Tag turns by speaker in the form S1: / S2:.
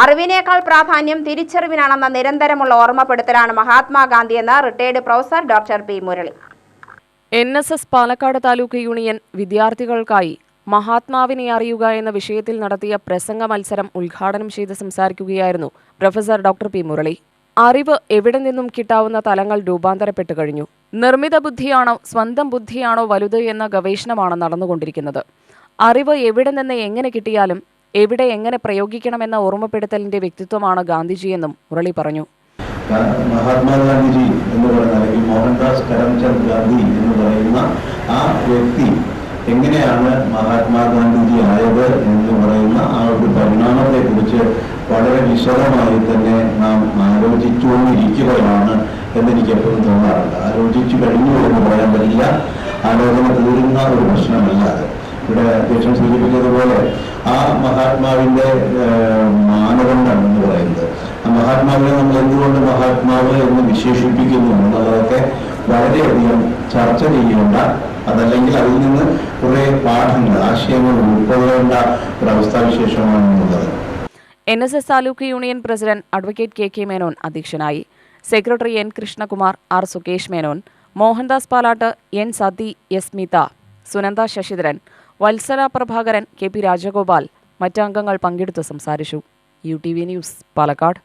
S1: അറിവിനേക്കാൾ പ്രാധാന്യം തിരിച്ചറിവിനാണെന്ന നിരന്തരമുള്ള ഓർമ്മപ്പെടുത്തലാണ് മഹാത്മാഗാന്ധിയെന്ന് retired professor doctor P Murali.
S2: NSS Palakkad taluk union വിദ്യാർത്ഥികൾക്കായി മഹാത്മാവിനെ അറിയുക എന്ന വിഷയത്തിൽ നടത്തിയ പ്രസംഗ മത്സരം ഉദ്ഘാടനം ചെയ്ത് സംസാരിക്കുകയായിരുന്നു പ്രൊഫസർ ഡോക്ടർ പി മുരളി. അറിവ് എവിടെ നിന്നും കിട്ടാവുന്ന തലങ്ങൾ രൂപാന്തരപ്പെട്ടു കഴിഞ്ഞു. നിർമ്മിത ബുദ്ധിയാണോ സ്വന്തം ബുദ്ധിയാണോ വലുത് എന്ന ഗവേഷണമാണ് നടന്നുകൊണ്ടിരിക്കുന്നത്. അറിവ് എവിടെ നിന്ന് എങ്ങനെ കിട്ടിയാലും എവിടെ എങ്ങനെ പ്രയോഗിക്കണമെന്ന ഓർമ്മപ്പെടുത്തലിന്റെ വ്യക്തിത്വമാണ് ഗാന്ധിജിയെന്നും മുരളി പറഞ്ഞു.
S3: മഹാത്മാഗാന്ധിജി എന്ന് പറയുന്ന അല്ലെങ്കിൽ മോഹൻദാസ് കരംചന്ദ് ഗാന്ധി എന്ന് പറയുന്ന ആ വ്യക്തി എങ്ങനെയാണ് മഹാത്മാഗാന്ധിജി ആയത് എന്ന് പറയുന്ന ആ ഒരു പരിണാമത്തെ കുറിച്ച് വളരെ വിശദമായി തന്നെ നാം ആലോചിച്ചുകൊണ്ടിരിക്കുകയാണ് എന്നെനിക്ക് എപ്പോഴും തോന്നാറുണ്ട്. ആലോചിച്ചു കഴിഞ്ഞു എന്ന് പറയാൻ പറ്റില്ല. ആലോചന തീരുന്ന ഒരു പ്രശ്നമല്ലാതെ ഇവിടെ അധ്യക്ഷൻ സൂചിപ്പിച്ചതുപോലെ ആ മഹാത്മാവിന്റെ മാനദണ്ഡം എന്ന് പറയുന്നത്, ആ മഹാത്മാവിനെ നമ്മൾ എന്തുകൊണ്ട് മഹാത്മാവ് എന്ന് വിശേഷിപ്പിക്കുന്നു എന്നുള്ളതൊക്കെ വളരെയധികം ചർച്ച ചെയ്യേണ്ട, അതല്ലെങ്കിൽ അതിൽ നിന്ന് കുറെ പാഠങ്ങൾ ആശയങ്ങൾ ഉൾക്കൊള്ളേണ്ട ഒരവസ്ഥാവിശേഷമാണെന്നുള്ളത്.
S2: NSS taluk union president advocate KK Menon അധ്യക്ഷനായി. Secretary N Krishnakumar, R Sukesh Menon, Mohandas Palatt, N Sathi, S Smitha, Sunanda Sasidharan, Vatsala Prabhakaran, KP Rajagopal മറ്റംഗങ്ങൾ പങ്കെടുത്ത് സംസാരിച്ചു. UTV news, Palakkad.